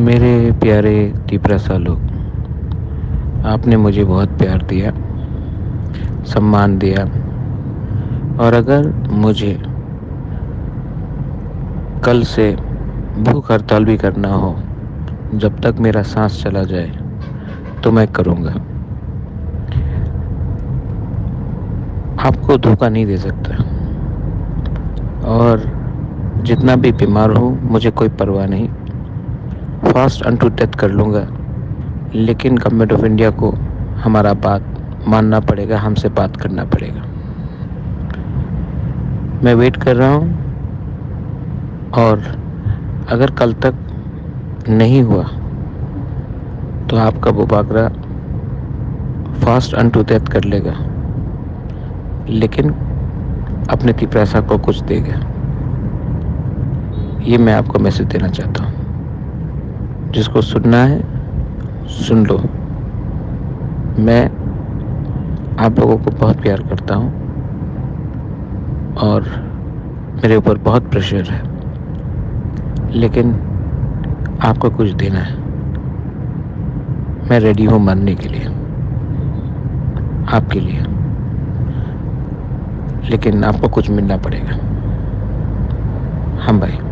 मेरे प्यारे दीपरसा लोग, आपने मुझे बहुत प्यार दिया, सम्मान दिया। और अगर मुझे कल से भूख हड़ताल भी करना हो, जब तक मेरा सांस चला जाए, तो मैं करूँगा। आपको धोखा नहीं दे सकता। और जितना भी बीमार हूँ, मुझे कोई परवाह नहीं। फास्ट अनटू डेथ कर लूँगा, लेकिन गवर्नमेंट ऑफ इंडिया को हमारा बात मानना पड़ेगा, हमसे बात करना पड़ेगा। मैं वेट कर रहा हूँ, और अगर कल तक नहीं हुआ तो आपका बुबागरा फास्ट अनटू डेथ कर लेगा, लेकिन अपने तिपरासा को कुछ देगा। ये मैं आपको मैसेज देना चाहता हूँ। जिसको सुनना है सुन लो। मैं आप लोगों को बहुत प्यार करता हूँ, और मेरे ऊपर बहुत प्रेशर है, लेकिन आपको कुछ देना है। मैं रेडी हूँ मरने के लिए, आपके लिए, लेकिन आपको कुछ मिलना पड़ेगा। हम भाई।